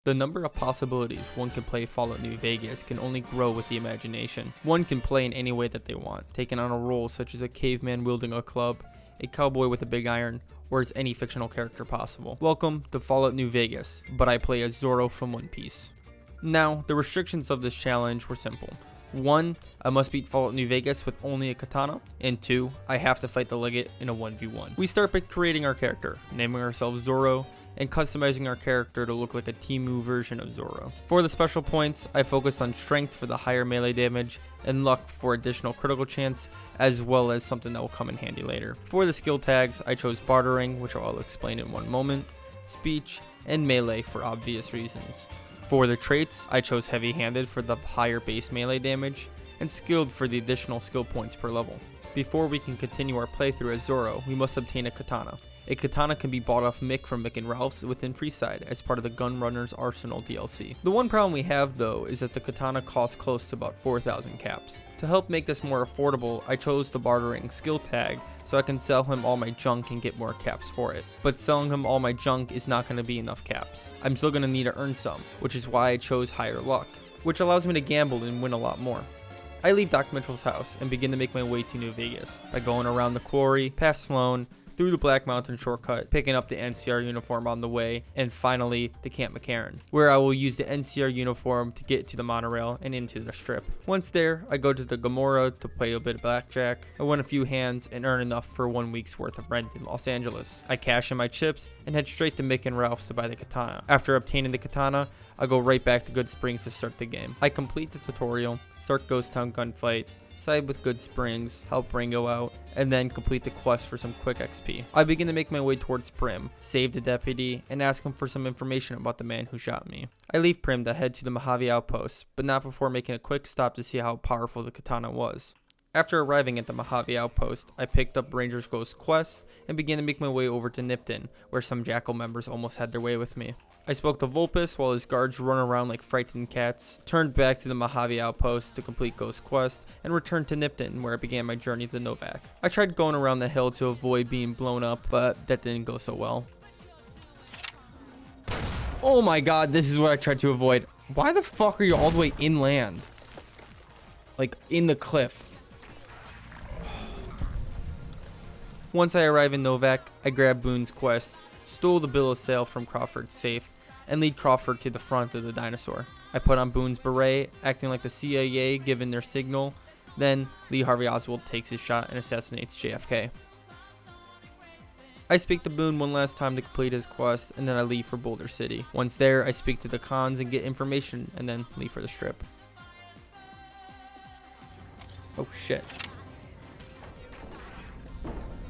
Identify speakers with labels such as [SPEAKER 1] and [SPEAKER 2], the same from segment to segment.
[SPEAKER 1] The number of possibilities one can play Fallout New Vegas can only grow with the imagination. One can play in any way that they want, taking on a role such as a caveman wielding a club, a cowboy with a big iron, or as any fictional character possible. Welcome to Fallout New Vegas, but I play as Zoro from One Piece. Now, the restrictions of this challenge were simple. 1. I must beat Fallout New Vegas with only a katana, and 2. I have to fight the Legate in a 1v1. We start by creating our character, naming ourselves Zoro, and customizing our character to look like a Temu version of Zoro. For the special points, I focused on strength for the higher melee damage, and luck for additional critical chance, as well as something that will come in handy later. For the skill tags, I chose bartering, which I'll explain in one moment, speech, and melee for obvious reasons. For the traits, I chose heavy-handed for the higher base melee damage, and skilled for the additional skill points per level. Before we can continue our playthrough as Zoro, we must obtain a katana. A katana can be bought off Mick from Mick and Ralph's within Freeside as part of the Gunrunner's Arsenal DLC. The one problem we have though is that the katana costs close to about 4,000 caps. To help make this more affordable, I chose the bartering skill tag so I can sell him all my junk and get more caps for it. But selling him all my junk is not going to be enough caps. I'm still going to need to earn some, which is why I chose higher luck, which allows me to gamble and win a lot more. I leave Doc Mitchell's house and begin to make my way to New Vegas by going around the quarry, past Sloan, through the Black Mountain shortcut, picking up the NCR uniform on the way, and finally to Camp McCarran, where I will use the NCR uniform to get to the monorail and into the strip. Once there, I go to the Gamora to play a bit of blackjack. I win a few hands and earn enough for 1 week's worth of rent in Los Angeles. I cash in my chips and head straight to Mick and Ralph's to buy the katana. After obtaining the katana, I go right back to Good Springs to start the game. I complete the tutorial, start Ghost Town gunfight, side with Good Springs, help Ringo out, and then complete the quest for some quick XP. I begin to make my way towards Prim, save the deputy, and ask him for some information about the man who shot me. I leave Prim to head to the Mojave Outpost, but not before making a quick stop to see how powerful the katana was. After arriving at the Mojave Outpost, I picked up Ranger's Ghost quest and began to make my way over to Nipton, where some Jackal members almost had their way with me. I spoke to Vulpes while his guards run around like frightened cats, turned back to the Mojave Outpost to complete Ghost quest, and returned to Nipton, where I began my journey to Novak. I tried going around the hill to avoid being blown up, but that didn't go so well. Oh my god, this is what I tried to avoid. Why the fuck are you all the way inland? Like, in the cliff. Once I arrive in Novak, I grab Boone's quest, stole the bill of sale from Crawford's safe, and lead Crawford to the front of the dinosaur. I put on Boone's beret, acting like the CIA given their signal. Then Lee Harvey Oswald takes his shot and assassinates JFK. I speak to Boone one last time to complete his quest, and then I leave for Boulder City. Once there, I speak to the cons and get information, and then leave for the strip. Oh shit.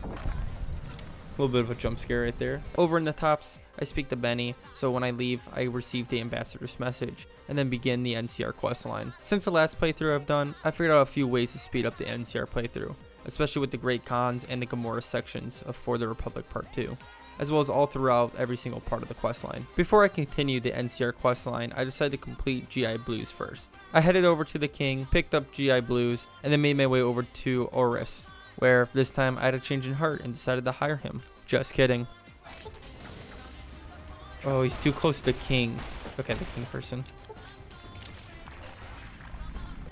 [SPEAKER 1] A little bit of a jump scare right there. Over in the tops, I speak to Benny, so when I leave, I receive the ambassador's message, and then begin the NCR quest line. Since the last playthrough I've done, I figured out a few ways to speed up the NCR playthrough, especially with the Great Khans and the Gamora sections of For the Republic Part 2, as well as all throughout every single part of the quest line. Before I continue the NCR quest line, I decided to complete GI Blues first. I headed over to the King, picked up GI Blues, and then made my way over to Oris, where this time I had a change in heart and decided to hire him. Just kidding. Oh, he's too close to the king. Okay, the king person.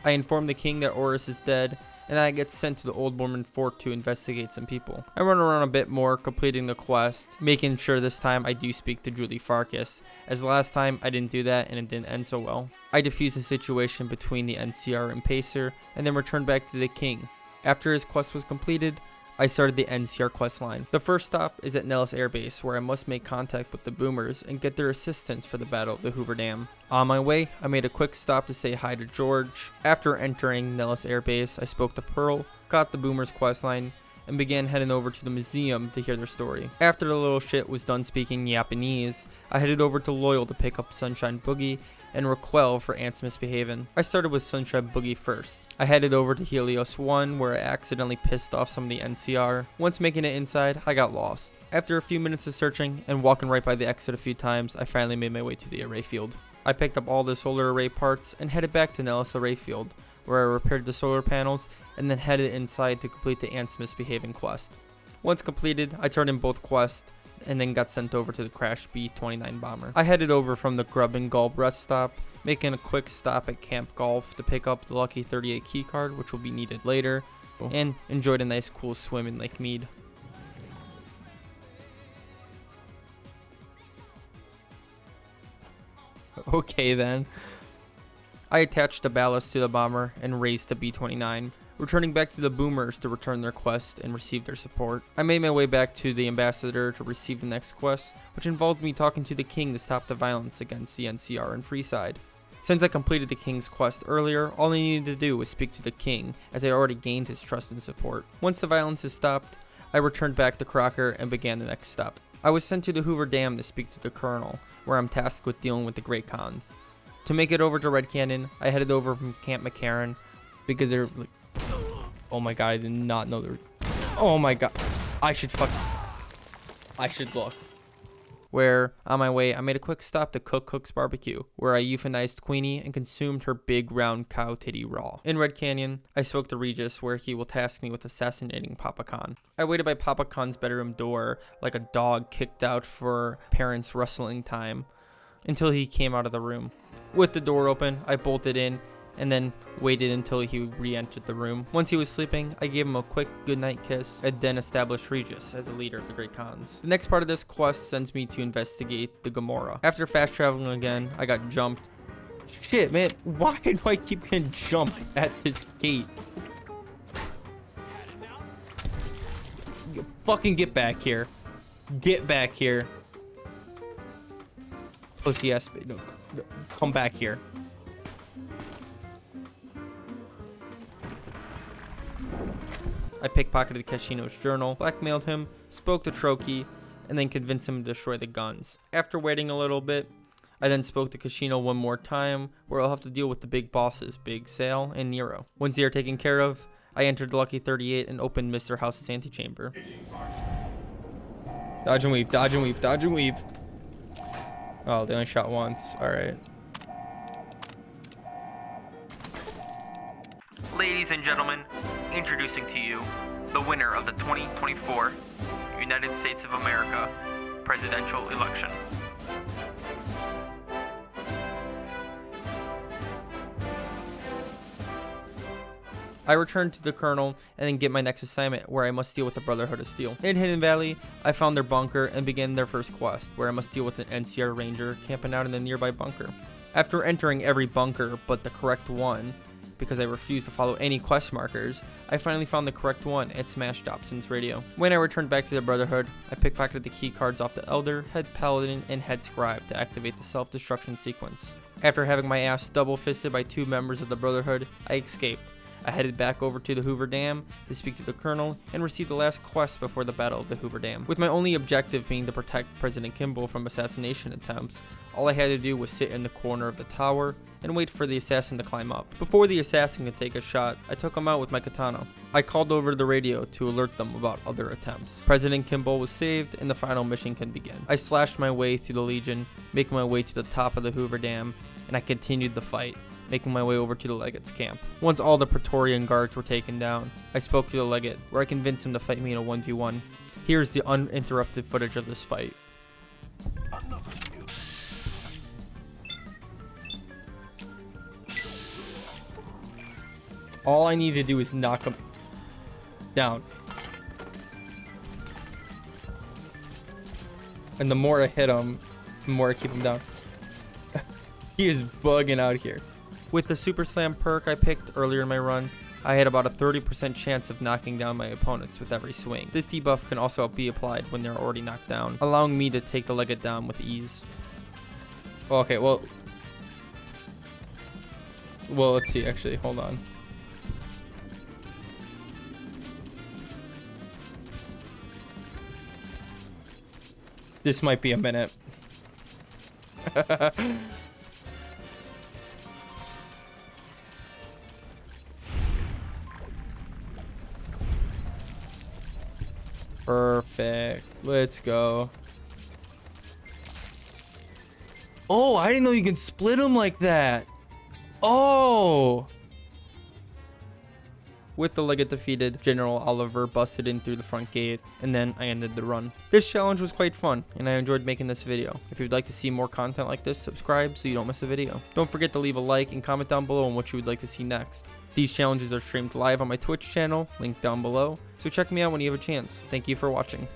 [SPEAKER 1] I inform the king that Oris is dead, and I get sent to the Old Mormon Fort to investigate some people. I run around a bit more, completing the quest, making sure this time I do speak to Julie Farkas, as last time I didn't do that and it didn't end so well. I defuse the situation between the NCR and Pacer, and then return back to the king. After his quest was completed, I started the NCR quest line. The first stop is at Nellis Air Base, where I must make contact with the Boomers and get their assistance for the Battle of the Hoover Dam. On my way, I made a quick stop to say hi to George. After entering Nellis Air Base, I spoke to Pearl, got the Boomers quest line, and began heading over to the museum to hear their story. After the little shit was done speaking Japanese, I headed over to Loyal to pick up Sunshine Boogie and Raquel for Ant's misbehaving. I started with Sunshine Boogie first. I headed over to Helios 1, where I accidentally pissed off some of the NCR. Once making it inside, I got lost. After a few minutes of searching and walking right by the exit a few times, I finally made my way to the array field. I picked up all the solar array parts and headed back to Nellis Array Field, where I repaired the solar panels and then headed inside to complete the Ant's misbehaving quest. Once completed, I turned in both quests and then got sent over to the crashed B-29 bomber. I headed over from the Grub and Gulp rest stop, making a quick stop at Camp Golf to pick up the Lucky 38 keycard, which will be needed later, and enjoyed a nice cool swim in Lake Mead. Okay then. I attached the ballast to the bomber and raised to B-29, returning back to the boomers to return their quest and receive their support. I made my way back to the ambassador to receive the next quest, which involved me talking to the king to stop the violence against the NCR and Freeside. Since I completed the king's quest earlier, all I needed to do was speak to the king, as I already gained his trust and support. Once the violence is stopped, I returned back to Crocker and began the next step. I was sent to the Hoover Dam to speak to the colonel, where I'm tasked with dealing with the Great Khans. To make it over to Red Canyon, I headed over from Camp McCarran, because they're like, oh my god, I did not know there. Oh my god, I should look. Where, on my way, I made a quick stop to Cook's Barbecue, where I euthanized Queenie and consumed her big round cow titty raw. In Red Canyon, I spoke to Regis, where he will task me with assassinating Papa Khan. I waited by Papa Khan's bedroom door like a dog kicked out for parents' wrestling time, until he came out of the room. With the door open, I bolted in, and then waited until he re-entered the room. Once he was sleeping, I gave him a quick goodnight kiss, and then established Regis as the leader of the Great Khans. The next part of this quest sends me to investigate the Gomorrah. After fast traveling again, I got jumped. Shit, man, why do I keep getting jumped at this gate? You fucking get back here. Get back here. Pussy ass, no, come back here. I pickpocketed Kashino's journal, blackmailed him, spoke to Troki, and then convinced him to destroy the guns. After waiting a little bit, I then spoke to Kashino one more time, where I'll have to deal with the big bosses, Big Sal and Nero. Once they are taken care of, I entered the Lucky 38 and opened Mr. House's antechamber. Dodge and weave, dodge and weave, dodge and weave. Oh, they only shot once. Alright. Ladies and gentlemen, introducing to you the winner of the 2024 United States of America presidential election. I returned to the Colonel and then get my next assignment, where I must deal with the Brotherhood of Steel. In Hidden Valley, I found their bunker and began their first quest, where I must deal with an NCR Ranger camping out in the nearby bunker. After entering every bunker but the correct one, because I refused to follow any quest markers, I finally found the correct one and smashed Dobson's radio. When I returned back to the Brotherhood, I pickpocketed the key cards off the Elder, Head Paladin, and Head Scribe to activate the self-destruction sequence. After having my ass double-fisted by 2 members of the Brotherhood, I escaped. I headed back over to the Hoover Dam to speak to the Colonel and receive the last quest before the Battle of the Hoover Dam. With my only objective being to protect President Kimball from assassination attempts, all I had to do was sit in the corner of the tower and wait for the assassin to climb up. Before the assassin could take a shot, I took him out with my katana. I called over the radio to alert them about other attempts. President Kimball was saved and the final mission can begin. I slashed my way through the Legion, making my way to the top of the Hoover Dam, and I continued the fight, making my way over to the Legate's camp. Once all the Praetorian guards were taken down, I spoke to the Legate, where I convinced him to fight me in a 1v1. Here's the uninterrupted footage of this fight. All I need to do is knock him down. And the more I hit him, the more I keep him down. He is bugging out here. With the Super Slam perk I picked earlier in my run, I had about a 30% chance of knocking down my opponents with every swing. This debuff can also be applied when they're already knocked down, allowing me to take the Legate down with ease. Okay, well, let's see, actually, hold on. This might be a minute. Perfect. Let's go. Oh, I didn't know you can split them like that. Oh. with the Legate defeated, General Oliver busted in through the front gate, and then I ended the run. This challenge was quite fun, and I enjoyed making this video. If you'd like to see more content like this, subscribe so you don't miss a video. Don't forget to leave a like and comment down below on what you would like to see next. These challenges are streamed live on my Twitch channel, linked down below, so check me out when you have a chance. Thank you for watching.